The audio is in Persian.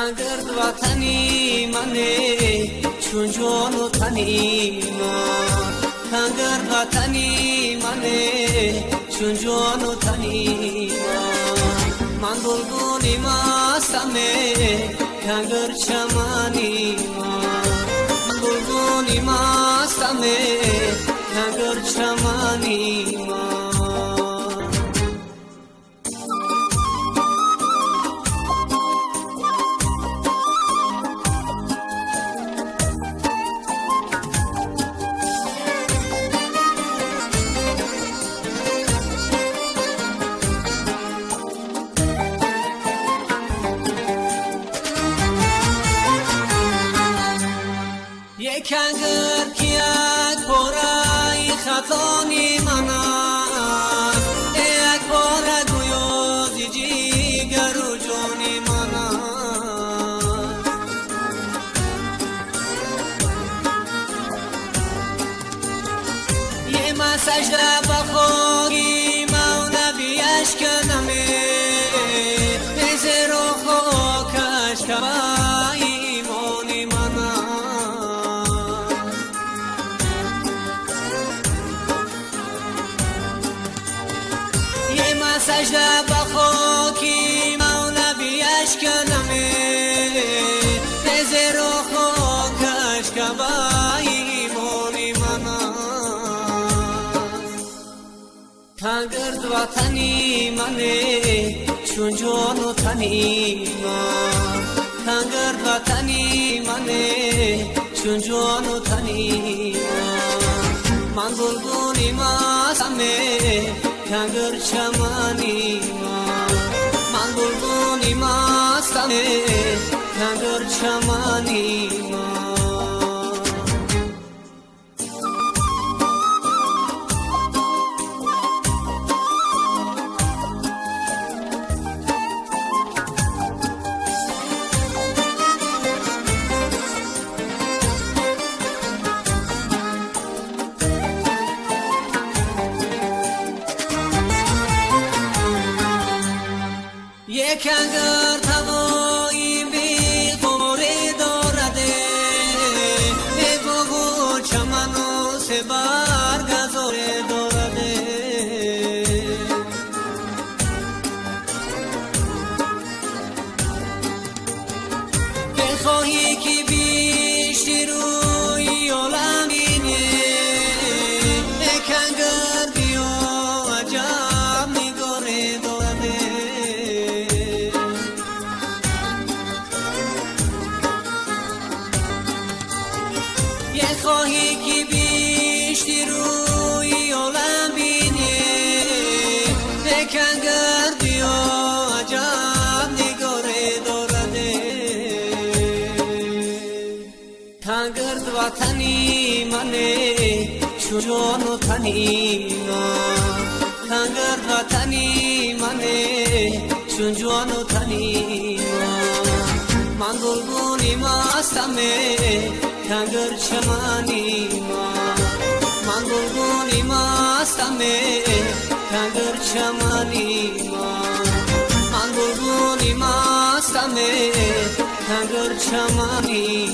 تنگرد وطنی منه چون جان و تنی من تنگرد وطنی منه چون جان و تنی من گلگونی مستمه تنگر چمانی من گلگونی مستمه تنگر چمانی یک انگر که یک پاره خطانی من است یک پاره گویا جیگر و جانی من است یه من سجده بخواهی مولویش کنمه نزر و خاکش کبایی ایمانی من سجده بخاکی مولویش کنمه نزر و خاکش کبایی ایمانی من تنگرد وطنی منه چون جان و تنی من تنگرد وطنی منه چون جان و تنی من گلگونی مستمه تنگر چمانی من گلگونی مستمه تنگر چمانی یک انگر توایی بی قمری دارده ای بگو چمنو سه برگزاره دارده بخواهی که بیشتی روی عالم بینی یک انگر بیا عجب نگاره دارده خواهی که بیشتی روی عالم بینی یک انگر بیا عجب نگاره دارده تنگرد وطنی منه چون جان و تنی من تنگرد وطنی منه چون جان و تنی من گلگونی مستمه تنگر چمانی من گلگونی مستمه تنگر چمانی من گلگونی مستمه تنگر چمانی